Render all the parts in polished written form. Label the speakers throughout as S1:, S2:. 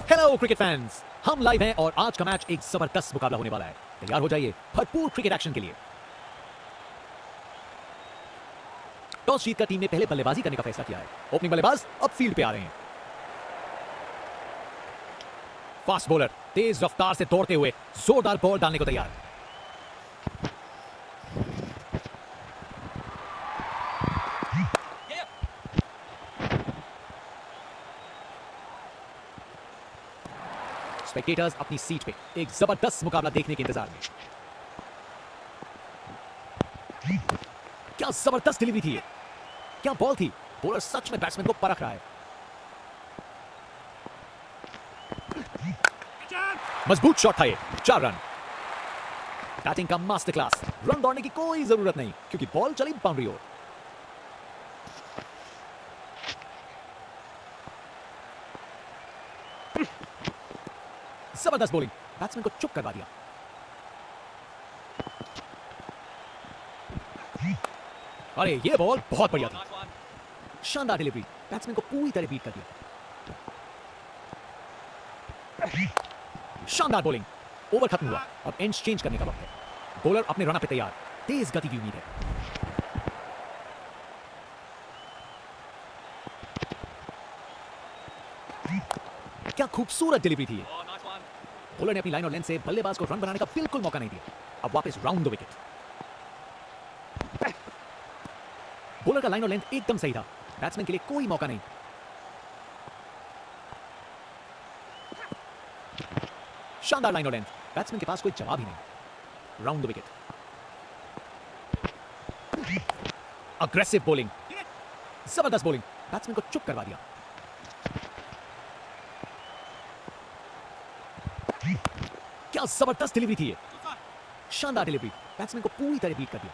S1: Hello cricket fans, हम live हैं और आज का मैच एक जबरदस्त मुकाबला होने वाला है। तैयार हो जाइए भरपूर क्रिकेट एक्शन के लिए। टॉस जीतकर टीम ने पहले बल्लेबाजी करने का फैसला किया है। ओपनिंग बल्लेबाज अब फील्ड पे आ रहे हैं। फास्ट बॉलर तेज रफ्तार से दौड़ते हुए जोरदार बॉल डालने को तैयार। स्पेक्टेटर्स अपनी सीट पे एक जबरदस्त मुकाबला देखने के इंतजार में। क्या जबरदस्त डिलीवरी थी ये, क्या बॉल थी। बॉलर सच में बैट्समैन को परख रहा है। मजबूत शॉट था ये, 4 रन। बैटिंग का मास्टर क्लास। रन दौड़ने की कोई जरूरत नहीं क्योंकि बॉल चली बाउंड्री ओर। जबरदस्त बॉलिंग, बैट्समैन को चुप करवा दिया। अरे ये बॉल बहुत बढ़िया थी। शानदार डिलीवरी, बैट्समैन को पूरी तरह बीट कर दिया। शानदार बॉलिंग। ओवर खत्म हुआ, अब एंड्स चेंज करने का वक्त है। बॉलर अपने रन पे तैयार। तेज गति की उम्मीद है। क्या खूबसूरत डिलीवरी थी ये। बॉलर ने अपनी लाइन और लेंथ से बल्लेबाज को रन बनाने का बिल्कुल मौका नहीं दिया। अब वापस राउंड द विकेट। बॉलर का लाइन और लेंथ एकदम सही था। बैट्समैन के लिए कोई मौका नहीं। शानदार लाइन और लेंथ, बैट्समैन के पास कोई जवाब ही नहीं। Round the wicket. Aggressive bowling, जबरदस्त बॉलिंग, बैट्समैन को चुप करवा दिया। क्या जबरदस्त डिलीवरी थी ये। शानदार डिलीवरी, बैट्समैन को पूरी तरह बीट कर दिया।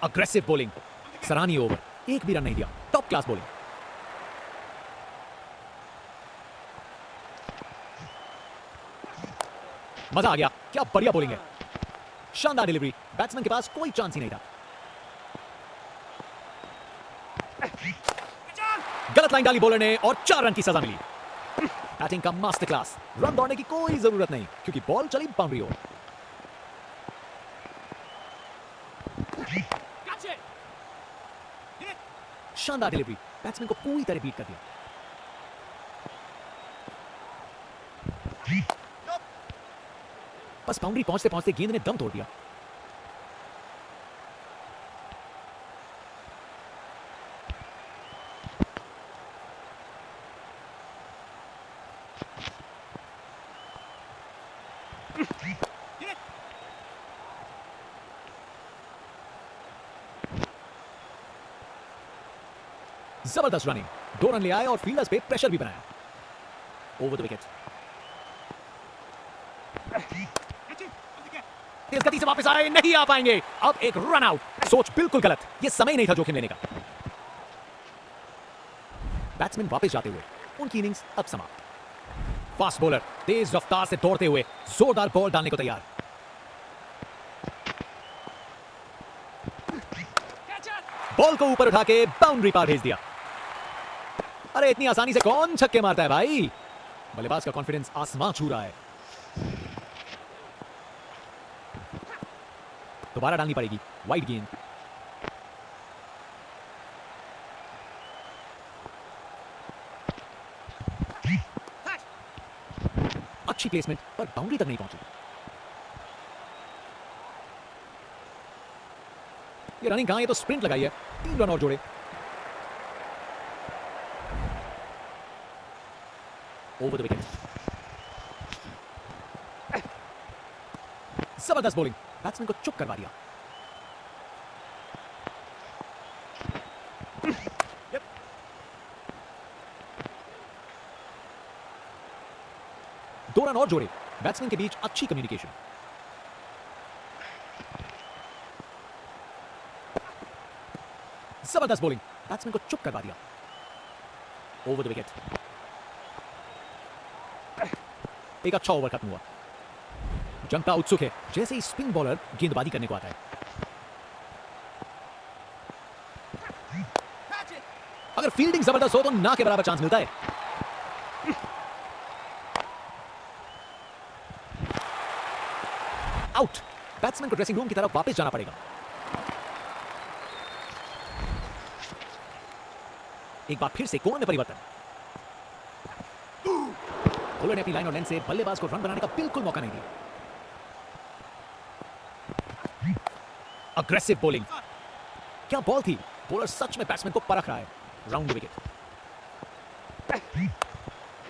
S1: अग्रेसिव बॉलिंग, सराहनीय ओवर, एक भी रन नहीं दिया। Top class bowling. मजा आ गया, क्या बढ़िया बॉलिंग है। शानदार डिलीवरी, बैट्समैन के पास कोई चांस ही नहीं था। गलत लाइन डाली बॉलर ने और 4 रन की सजा मिली। बैटिंग का मास्टर क्लास। रन दौड़ने की कोई जरूरत नहीं क्योंकि बॉल चली बाउंड्री ओर। शानदार डिलीवरी, बैट्समैन को पूरी तरह बीट कर दिया। बस बाउंड्री पहुंचते पहुंचते गेंद ने दम तोड़ दिया। जबरदस्त रनिंग, 2 रन ले आए और फील्डर्स पे प्रेशर भी बनाया। Over the wicket. तेज गति से वापस आए, नहीं आ पाएंगे। अब एक रन आउट। सोच बिल्कुल गलत, यह समय नहीं था जोखिम लेने का। बैट्समैन वापस जाते हुए, उनकी इनिंग्स अब समाप्त। फास्ट बॉलर तेज रफ्तार से दौड़ते हुए जोरदार बॉल डालने को तैयार। बॉल को ऊपर उठा के बाउंड्री पार भेज दिया। अरे इतनी आसानी से कौन छक्के मारता है भाई। बल्लेबाज का कॉन्फिडेंस आसमां छू रहा है। दोबारा डालनी पड़ेगी वाइड गेंद। अच्छी प्लेसमेंट पर बाउंड्री तक नहीं पहुंची। ये रनिंग कहां, ये तो स्प्रिंट लगाई है। 3 रन और जोड़े। Over the wicket. जबरदस्त बॉलिंग, बैट्समैन को चुप करवा दिया। दो रन और जोड़े। बैट्समैन के बीच अच्छी कम्युनिकेशन। जबरदस्त बॉलिंग, बैट्समैन को चुप करवा दिया। Over the wicket. एक अच्छा ओवर खत्म हुआ। जनता उत्सुक है जैसे ही स्पिन बॉलर गेंदबाजी करने को आता है। अगर फील्डिंग जबरदस्त हो तो ना के बराबर चांस मिलता है। आउट। बैट्समैन को ड्रेसिंग रूम की तरफ वापस जाना पड़ेगा। एक बार फिर से कोण में परिवर्तन। बॉलर ने अपनी लाइन और लेंथ से बल्लेबाज को रन बनाने का बिल्कुल मौका नहीं दिया। Aggressive bowling. क्या बॉल थी। बॉलर सच में बैट्समैन को परख रहा है। Round the wicket.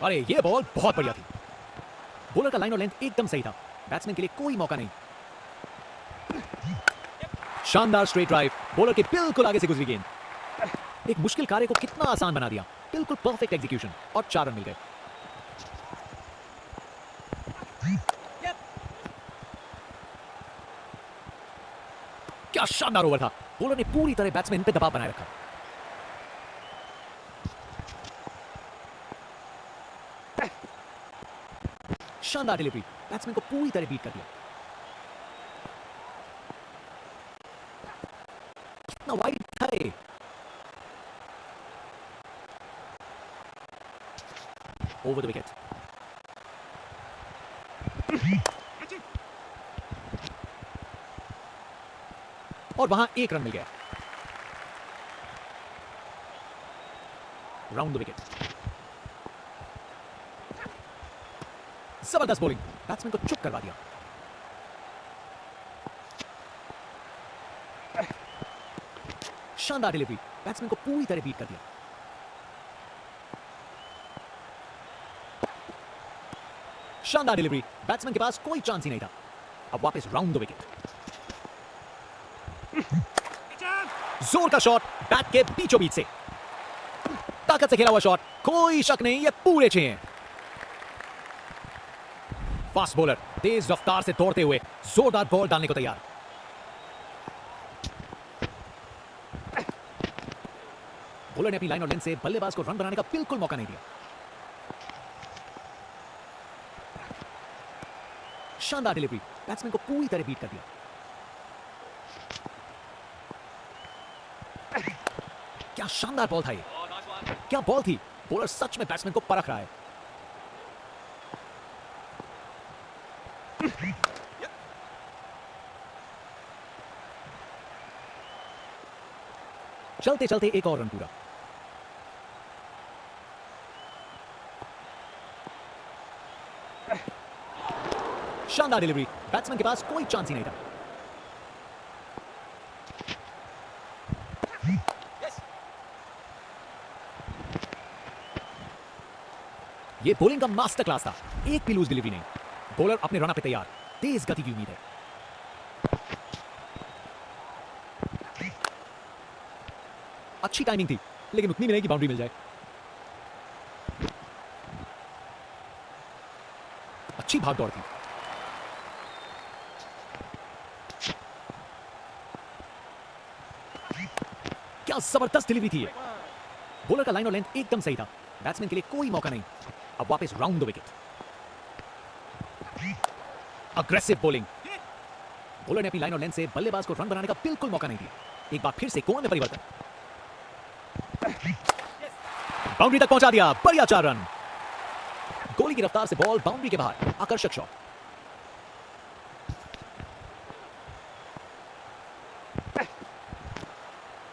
S1: अरे ये बॉल बहुत बढ़िया थी। बॉलर का लाइन और लेंथ एकदम सही था। बैट्समैन के लिए कोई मौका नहीं। शानदार स्ट्रेट ड्राइव। बॉलर के बिल्कुल आगे से गुजरी गेंद। एक मुश्किल कार्य को कितना आसान बना दिया। बिल्कुल परफेक्ट एग्जीक्यूशन और 4 रन मिल गए। क्या शानदार ओवर था। बॉलर ने पूरी तरह बैट्समैन पे दबाव बनाए रखा। शानदार डिलीवरी। बैट्समैन को पूरी तरह बीट कर दिया। कितना वाइड था ये। Over the wicket. और वहां 1 रन मिल गया। Round the wicket. जबरदस्त बॉलिंग। बैट्समैन को चुप करवा दिया। शानदार डिलीवरी। बैट्समैन को पूरी तरह बीट कर दिया। शानदार डिलीवरी। बैट्समैन के पास कोई चांस ही नहीं था। अब वापस राउंड द विकेट। जोर का शॉट बैट के बीचों बीच से। ताकत से खेला हुआ शॉट। कोई शक नहीं ये पूरे 6 हैं। फास्ट बॉलर तेज रफ्तार से दौड़ते हुए जोरदार बॉल डालने को तैयार। बॉलर ने अपनी लाइन और लेंथ से बल्लेबाज को रन बनाने का बिल्कुल मौका नहीं दिया। शानदार डिलीवरी। बैट्समैन को पूरी तरह बीट कर दिया। क्या शानदार बॉल था ये। क्या बॉल थी। बॉलर सच में बैट्समैन को परख रहा है। चलते चलते एक और रन पूरा। शानदार डिलीवरी। बैट्समैन के पास कोई चांस ही नहीं था। ये बॉलिंग का मास्टर क्लास था। एक भी लूज डिलीवरी नहीं। बॉलर अपने रन पे तैयार। तेज गति की उम्मीद है। अच्छी टाइमिंग थी लेकिन उतनी भी नहीं कि बाउंड्री मिल जाए। अच्छी भाग दौड़ थी। क्या जबरदस्त डिलीवरी थी ये। बॉलर का लाइन और लेंथ एकदम सही था। बैट्समैन के लिए कोई मौका नहीं। अब वापस round the wicket. Aggressive bowling. Bowler ने अपनी लाइन और लेंथ से बल्लेबाज को रन बनाने का बिल्कुल मौका नहीं दिया। एक बार फिर से कोण में परिवर्तन। बाउंड्री तक पहुंचा दिया। बढ़िया 4 रन। गोली की रफ्तार से बॉल बाउंड्री के बाहर। आकर्षक शॉट।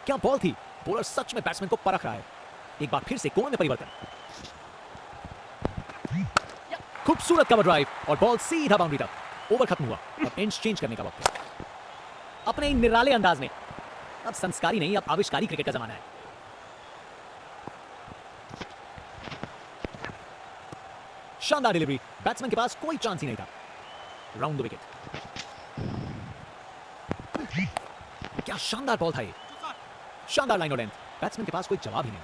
S1: क्या बॉल थी। बॉलर सच में बैट्समैन को परख रहा है। एक बार फिर से कोण में परिवर्तन। खूबसूरत कवर ड्राइव और बॉल सीधा बाउंड्री तक। ओवर खत्म हुआ। अब एंड्स चेंज करने का वक्त है। अपने इन निराले अंदाज में। अब संस्कारी नहीं अब आविष्कारी क्रिकेट का जमाना है। शानदार डिलीवरी। बैट्समैन के पास कोई चांस ही नहीं था। Round the wicket. क्या शानदार बॉल था ये। शानदार लाइन और लेंथ। बैट्समैन के पास कोई जवाब ही नहीं।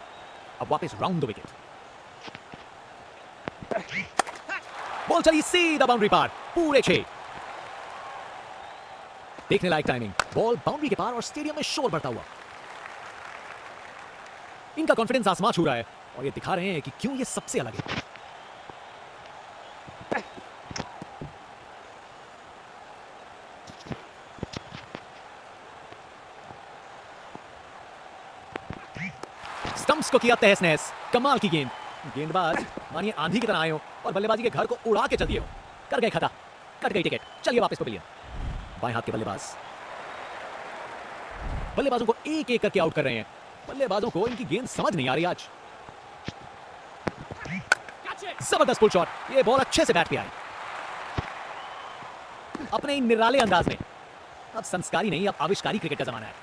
S1: अब वापस राउंड द विकेट। बॉल चली सीधा बाउंड्री पार। पूरे 6। देखने लायक टाइमिंग। बॉल बाउंड्री के पार और स्टेडियम में शोर बढ़ता हुआ। इनका कॉन्फिडेंस आसमान छू रहा है और ये दिखा रहे हैं कि क्यों ये सबसे अलग है। स्टंप्स को किया तहस नहस। कमाल की गेंद। गेंदबाज मानिए आंधी की तरह आए हो और बल्लेबाजी के घर को उड़ा के चल दिए हो। कर गए खता, कट गई टिकट। चलिए वापस पवेलियन। बाएं हाथ के बल्लेबाज बल्लेबाजों को एक एक करके आउट कर रहे हैं। बल्लेबाजों को इनकी गेंद समझ नहीं आ रही आज। जबरदस्त पुल शॉट। ये बॉल अच्छे से बैट पे आई अपने इन निराले अंदाज में। अब संस्कारी नहीं, अब आविष्कारी क्रिकेट का जमाना है।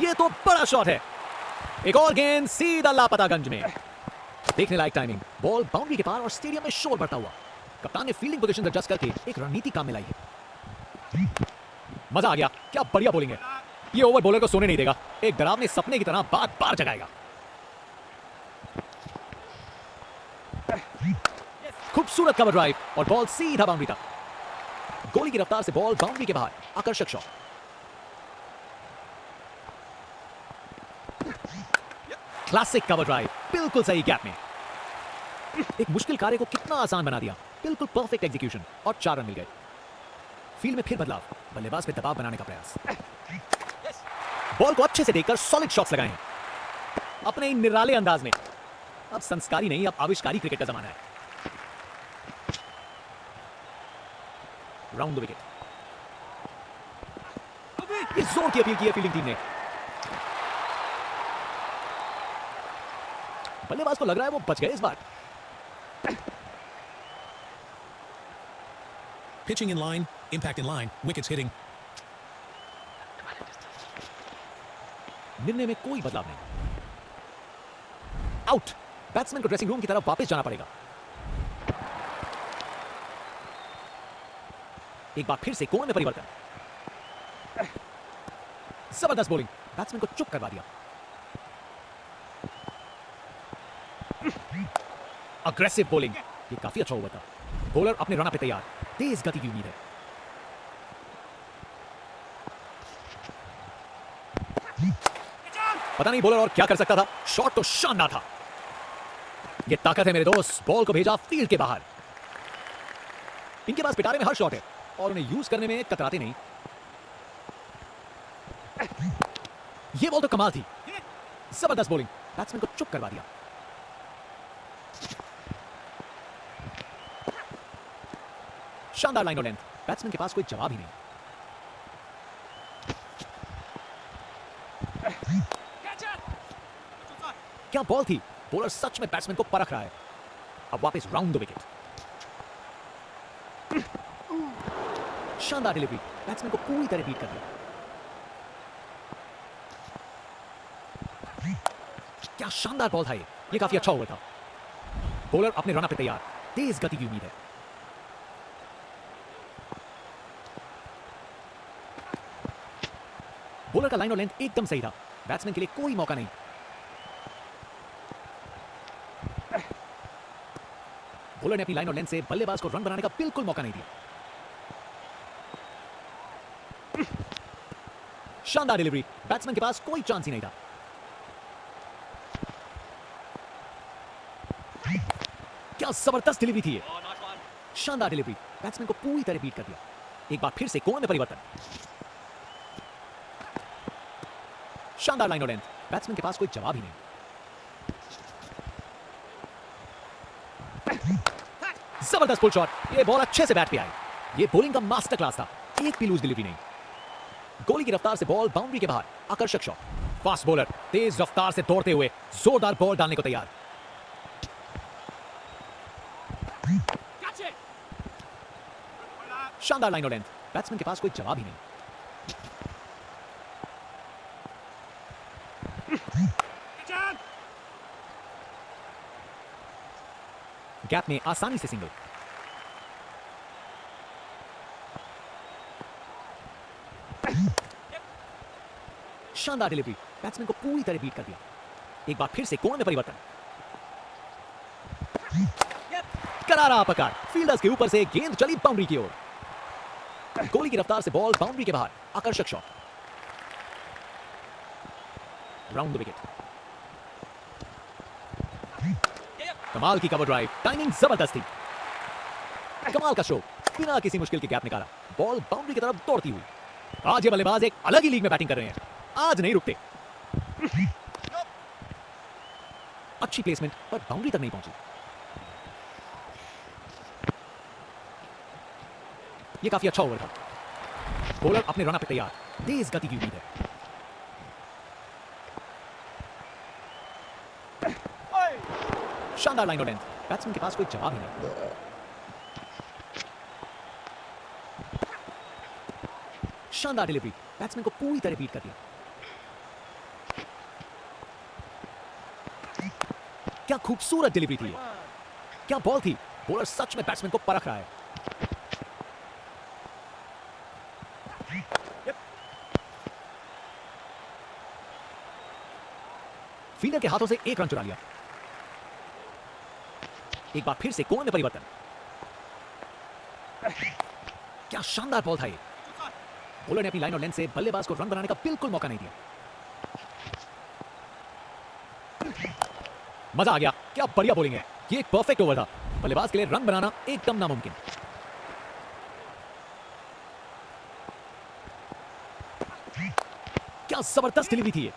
S1: ये तो बड़ा शॉट है। एक और गेंद सीधा लापतागंज में। देखने लायक टाइमिंग। बॉल बाउंड्री के पार और स्टेडियम में शोर बढ़ता हुआ। कप्तान ने फील्डिंग पोजीशन एडजस्ट करके एक रणनीति काम में लाई है। मजा आ गया। क्या बढ़िया बॉलिंग है। ये ओवर बॉलर को सोने नहीं देगा। एक डरावने सपने की तरह बार बार जगाएगा। खूबसूरत कवर ड्राइव और बॉल सीधा बाउंड्री तक। गोली की रफ्तार से बॉल बाउंड्री के बाहर। आकर्षक शॉट। क्लासिक कवर ड्राइव, बिल्कुल सही गैप में। एक मुश्किल कार्य को कितना आसान बना दिया। बिल्कुल परफेक्ट एग्जीक्यूशन और 4 रन मिल गए। फील्ड में फिर बदलाव। बल्लेबाज पे दबाव बनाने का प्रयास। बॉल को अच्छे से देखकर सॉलिड शॉट्स लगाए अपने इन निराले अंदाज में। अब संस्कारी नहीं, अब आविष्कारी क्रिकेट का जमाना है। Round the wicket. इस जोर की अपील की है फील्डिंग टीम ने। बल्लेबाज को लग रहा है वो बच गए इस बार।
S2: Pitching in line, impact in line, wickets hitting.
S1: निर्णय में कोई बदलाव नहीं। आउट। बैट्समैन को ड्रेसिंग रूम की तरफ वापस जाना पड़ेगा। एक बार फिर से कोण में परिवर्तन। जबरदस्त बॉलिंग। बैट्समैन को चुप करवा दिया। Aggressive bowling. ये काफी अच्छा ओवर था। बॉलर अपने रन पे तैयार। तेज गति की उम्मीद है। पता नहीं बॉलर और क्या कर सकता था। शॉट तो शानदार था। ये ताकत है मेरे दोस्त। बॉल को भेजा फील्ड के बाहर। इनके पास पिटारे में हर शॉट है और उन्हें यूज करने में कतराते नहीं। ये बॉल तो कमाल थी। जबरदस्त बॉलिंग। बैट्समैन को चुप करवा दिया। शानदार लाइन और लेंथ। बैट्समैन के पास कोई जवाब ही नहीं। क्या बॉल थी। बॉलर सच में बैट्समैन को परख रहा है। अब वापस राउंड द विकेट। शानदार डिलीवरी। बैट्समैन को पूरी तरह बीट कर दिया। क्या शानदार बॉल था ये काफी अच्छा ओवर था। बॉलर अपने रन पे तैयार। तेज गति की उम्मीद है। बॉलर का लाइन और लेंथ एकदम सही था। बैट्समैन के लिए कोई मौका नहीं। बॉलर ने अपनी लाइन और लेंथ से बल्लेबाज को रन बनाने का बिल्कुल मौका नहीं दिया। शानदार डिलीवरी। बैट्समैन के पास कोई चांस ही नहीं था। क्या जबरदस्त डिलीवरी थी ये। शानदार डिलीवरी। बैट्समैन को पूरी तरह बीट कर दिया। एक बार फिर से कोण में परिवर्तन। शानदार लाइन और लेंथ। बैट्समैन के पास कोई जवाब ही नहीं। जबरदस्त पुल शॉट। ये बॉल अच्छे से बैट पे आई। ये बॉलिंग का मास्टर क्लास था। एक भी लूज डिलीवरी नहीं। गोली की रफ्तार से बॉल बाउंड्री के बाहर। आकर्षक शॉट। फास्ट बॉलर तेज रफ्तार से दौड़ते हुए जोरदार बॉल डालने को तैयार। शानदार लाइन और लेंथ। बैट्समैन के पास कोई जवाब ही नहीं। गैप में आसानी से सिंगल। शानदार डिलीवरी। बैट्समैन को पूरी तरह बीट कर दिया। एक बार फिर से कोण में परिवर्तन। करारा अपरकट। फील्डर्स के ऊपर से गेंद चली बाउंड्री की ओर। गोली की रफ्तार से बॉल बाउंड्री के बाहर। आकर्षक शॉट। Round the wicket. कमाल की कवर ड्राइव। टाइमिंग जबरदस्त थी। कमाल का शो। बिना किसी मुश्किल के गैप निकाला, बॉल बाउंड्री की तरफ दौड़ती हुई। आज ये बल्लेबाज एक अलग ही लीग में बैटिंग कर रहे हैं, आज नहीं रुकते। अच्छी प्लेसमेंट पर बाउंड्री तक नहीं पहुंची। ये काफी अच्छा ओवर था। बॉलर अपने रन पे तैयार, तेज गति की उम्मीद है। शानदार लाइन और लेंथ, बैट्समैन के पास कोई जवाब ही नहीं। शानदार डिलीवरी, बैट्समैन को पूरी तरह बीट कर दिया। क्या खूबसूरत डिलीवरी थी, क्या बॉल थी। बॉलर सच में बैट्समैन को परख रहा है। फील्डर के हाथों से एक रन चुरा लिया। एक बार फिर से कोने में परिवर्तन। क्या शानदार बॉल था ये। बॉलर ने अपनी लाइन और लेंथ से बल्लेबाज को रन बनाने का बिल्कुल मौका नहीं दिया। मजा आ गया, क्या बढ़िया बॉलिंग है। ये एक परफेक्ट ओवर था, बल्लेबाज के लिए रन बनाना एकदम नामुमकिन। क्या जबरदस्त डिलीवरी थी ये।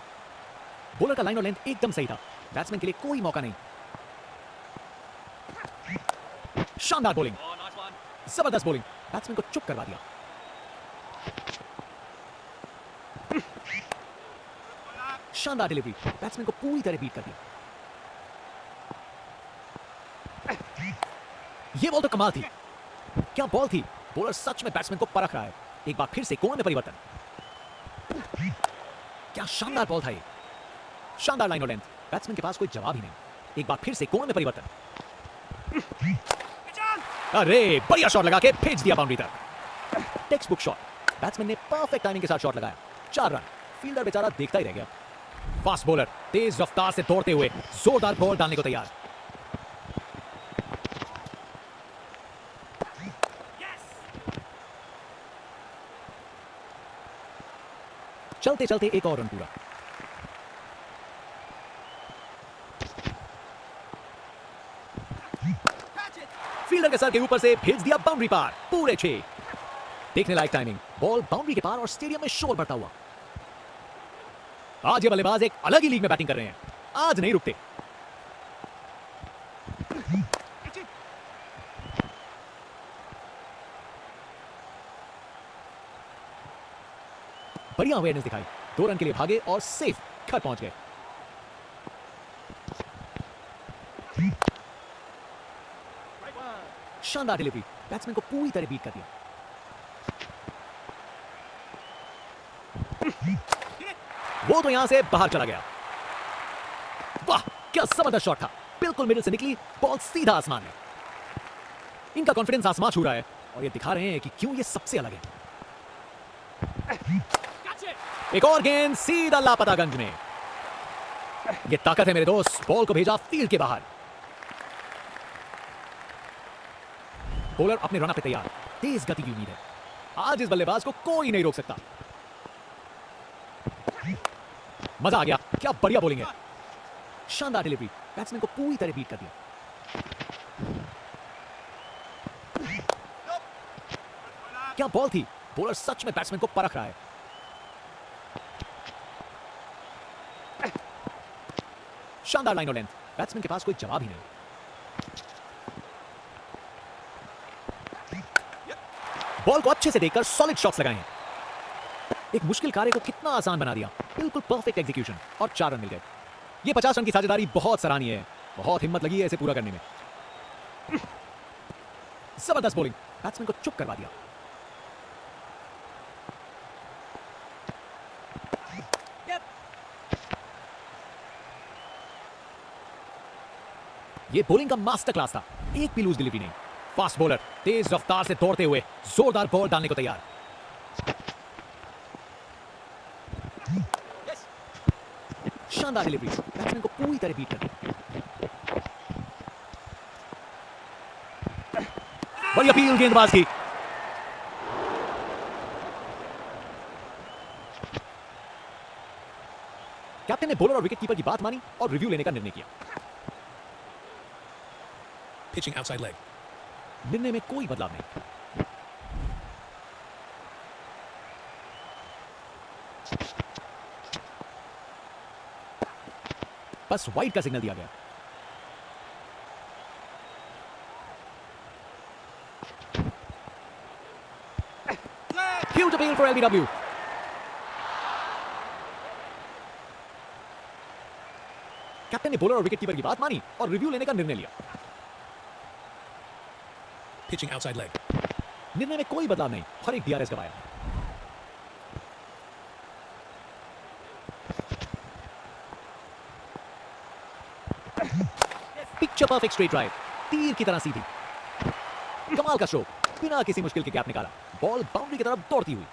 S1: बॉलर का लाइन और लेंथ एकदम सही था, बैट्समैन के लिए कोई मौका नहीं। शानदार बॉलिंग, जबरदस्त बॉलिंग, बैट्समैन को चुप करवा दिया। शानदार डिलीवरी, बैट्समैन को पूरी तरह बीट कर दिया। ये बॉल तो कमाल थी, क्या बॉल थी। बॉलर सच में बैट्समैन को परख रहा है। एक बार फिर से कोने में परिवर्तन। क्या शानदार बॉल था ये। शानदार लाइन और लेंथ, बैट्समैन के पास कोई जवाब ही नहीं। एक बार फिर से कोने में परिवर्तन। अरे बढ़िया शॉट लगा के भेज दिया बाउंड्री तक। टेक्स्ट बुक शॉट, बैट्समैन ने परफेक्ट टाइमिंग के साथ शॉट लगाया। 4 रन। फील्डर बेचारा देखता ही रह गया। फास्ट बॉलर तेज रफ्तार से दौड़ते हुए जोरदार बॉल डालने को तैयार। चलते चलते एक और रन पूरा। फील्डर के सर के ऊपर से भेज दिया बाउंड्री पार, पूरे 6। देखने लायक टाइमिंग, बॉल बाउंड्री के पार और स्टेडियम में शोर बढ़ता हुआ। आज ये बल्लेबाज एक अलग ही लीग में बैटिंग कर रहे हैं, आज नहीं रुकते। बढ़िया अवेयरनेस दिखाई, 2 रन के लिए भागे और सेफ घर पहुंच गए। शानदार डिलीवरी, बैट्समैन को पूरी तरह बीट कर दिया। वो तो यहां से बाहर चला गया। वाह क्या जबरदस्त शॉट था, बिल्कुल मिडिल से निकली बॉल सीधा आसमान में। इनका कॉन्फिडेंस आसमान छू रहा है और ये दिखा रहे हैं कि क्यों ये सबसे अलग है। एक और गेंद सीधा लापतागंज में। ये ताकत है मेरे दोस्त, बॉल को भेजा फील्ड के बाहर। बॉलर अपने रन पे तैयार, तेज गति की उम्मीद है। आज इस बल्लेबाज को कोई नहीं रोक सकता। मजा आ गया, क्या बढ़िया बॉलिंग है। शानदार डिलीवरी, बैट्समैन को पूरी तरह बीट कर दिया। क्या बॉल थी, बॉलर सच में बैट्समैन को परख रहा है। शानदार लाइन और लेंथ, बैट्समैन के पास कोई जवाब ही नहीं। बॉल को अच्छे से देखकर सॉलिड शॉट्स लगाए हैं। एक मुश्किल कार्य को कितना आसान बना दिया, बिल्कुल परफेक्ट एग्जीक्यूशन और 4 रन मिल गए। ये 50 रन की साझेदारी बहुत सराहनीय है, बहुत हिम्मत लगी है इसे पूरा करने में। जबरदस्त बॉलिंग, बैट्समैन को चुप करवा दिया। ये बॉलिंग का मास्टर क्लास था, एक भी लूज डिलीवरी नहीं। फास्ट बॉलर तेज रफ्तार से दौड़ते हुए जोरदार बॉल डालने को तैयार। शानदार डिलीवरी, बैट्समैन को पूरी तरह बीट कर दिया। बड़ी अपील गेंदबाज की। कैप्टन ने बॉलर और विकेट कीपर की बात मानी और रिव्यू लेने का निर्णय किया।
S2: Pitching outside leg.
S1: निर्णय में कोई बदलाव नहीं। बस वाइड का सिग्नल दिया गया। Huge appeal for LBW. Captain ने बॉलर और विकेट कीपर की बात मानी और रिव्यू लेने का निर्णय लिया।
S2: Pitching outside leg.
S1: निर्णय में कोई बदलाव नहीं, हर एक डीआरएस गवाया। पिक्चर परफेक्ट स्ट्रेट ड्राइव, तीर की तरह सीधी। कमाल का स्ट्रोक, बिना किसी मुश्किल के गैप निकाला, बॉल बाउंड्री की तरफ दौड़ती हुई।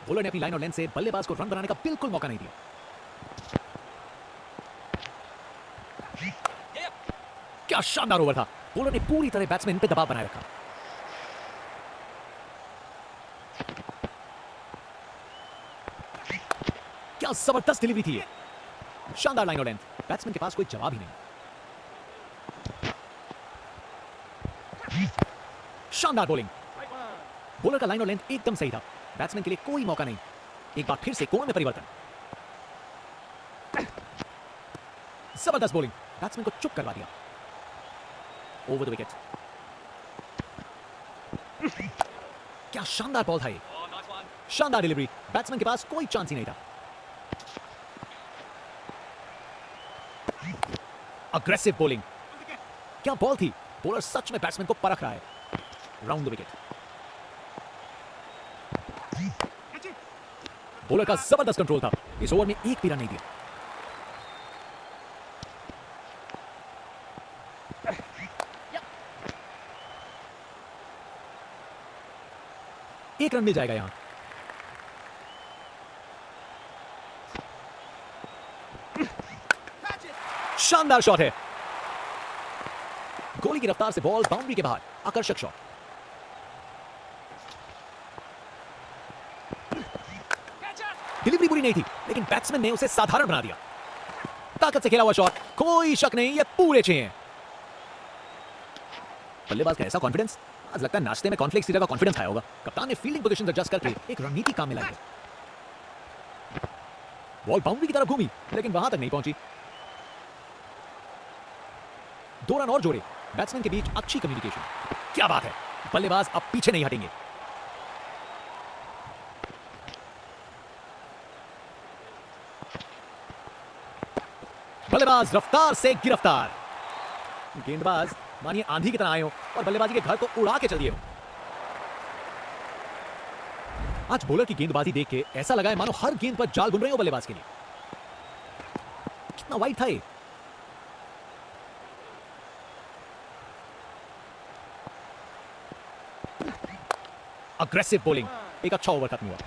S1: बॉलर ने अपनी लाइन और लेंथ से बल्लेबाज को रन बनाने का बिल्कुल मौका नहीं दिया। क्या शानदार ओवर था, बॉलर ने पूरी तरह बैट्समैन पे दबाव बनाए रखा। क्या जबरदस्त डिलीवरी थी ये, शानदार लाइन और लेंथ, बैट्समैन के पास कोई जवाब ही नहीं। शानदार बॉलिंग, बॉलर का लाइन और लेंथ एकदम सही था, बैट्समैन के लिए कोई मौका नहीं। एक बार फिर से कोण में परिवर्तन, जबरदस्त बॉलिंग, बैट्समैन को चुप करवा दिया। ओवर द विकेट, क्या शानदार बॉल था ये, शानदार डिलीवरी, बैट्समैन के पास कोई चांस ही नहीं था। अग्रेसिव बॉलिंग, क्या बॉल थी, बॉलर सच में बैट्समैन को परख रहा है। राउंड द विकेट, बॉलर का जबरदस्त कंट्रोल था, इस ओवर में एक भी रन नहीं दिया। एक रन मिल जाएगा यहां। शानदार शॉट है, गोली की रफ्तार से बॉल बाउंड्री के बाहर, आकर्षक शॉट। डिलीवरी बुरी नहीं थी, लेकिन बैट्समैन ने उसे साधारण बना दिया। ताकत से खेला हुआ शॉट, कोई शक नहीं, ये पूरे 6 हैं। बल्लेबाज का ऐसा कॉन्फिडेंस, आज लगता है नाश्ते में कॉर्नफ्लेक्स की जगह कॉन्फिडेंस खाया होगा। कप्तान ने फील्डिंग पोजीशन एडजस्ट करके एक रणनीति काम में लाई है। बॉल बाउंड्री की तरफ घूमी, लेकिन वहां तक नहीं पहुंची। 2 रन और जोड़े, बैट्समैन के बीच अच्छी कम्युनिकेशन, क्या बात है, बल्लेबाज अब पीछे नहीं हटेंगे। बल्लेबाज रफ्तार से गिरफ्तार, गेंदबाज मानिए आंधी की तरह आए हो और बल्लेबाजी के घर को उड़ा के चल दिए हो। आज बॉलर की गेंदबाजी देख के ऐसा लगा है मानो हर गेंद पर जाल बुन रहे हो बल्लेबाज के लिए। कितना वाइड था ये, अग्रेसिव बॉलिंग, एक अच्छा ओवर खत्म हुआ।